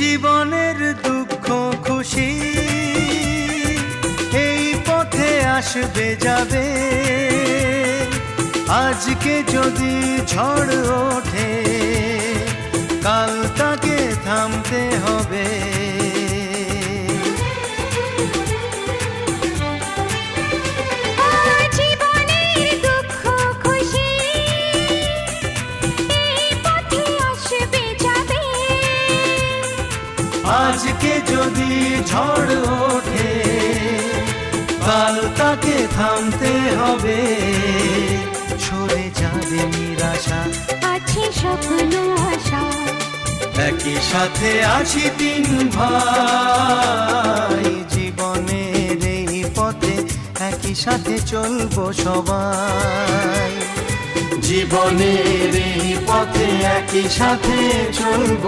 জীবনের দুঃখ খুশি এই পথে আসবে যাবে। আজকে যদি ঝড় ওঠে কাল তাকে থামতে হবে। আজকে যদি ঝড় ওঠে কাল তাকে থামতে হবে। সরে যাবে নিরাশা, আছে স্বপ্ন আশা, একই সাথে আছি তিন ভাই। জীবনের এই পথে একই সাথে চলবো সবাই। জীবনের এই পথে একই সাথে চলবো।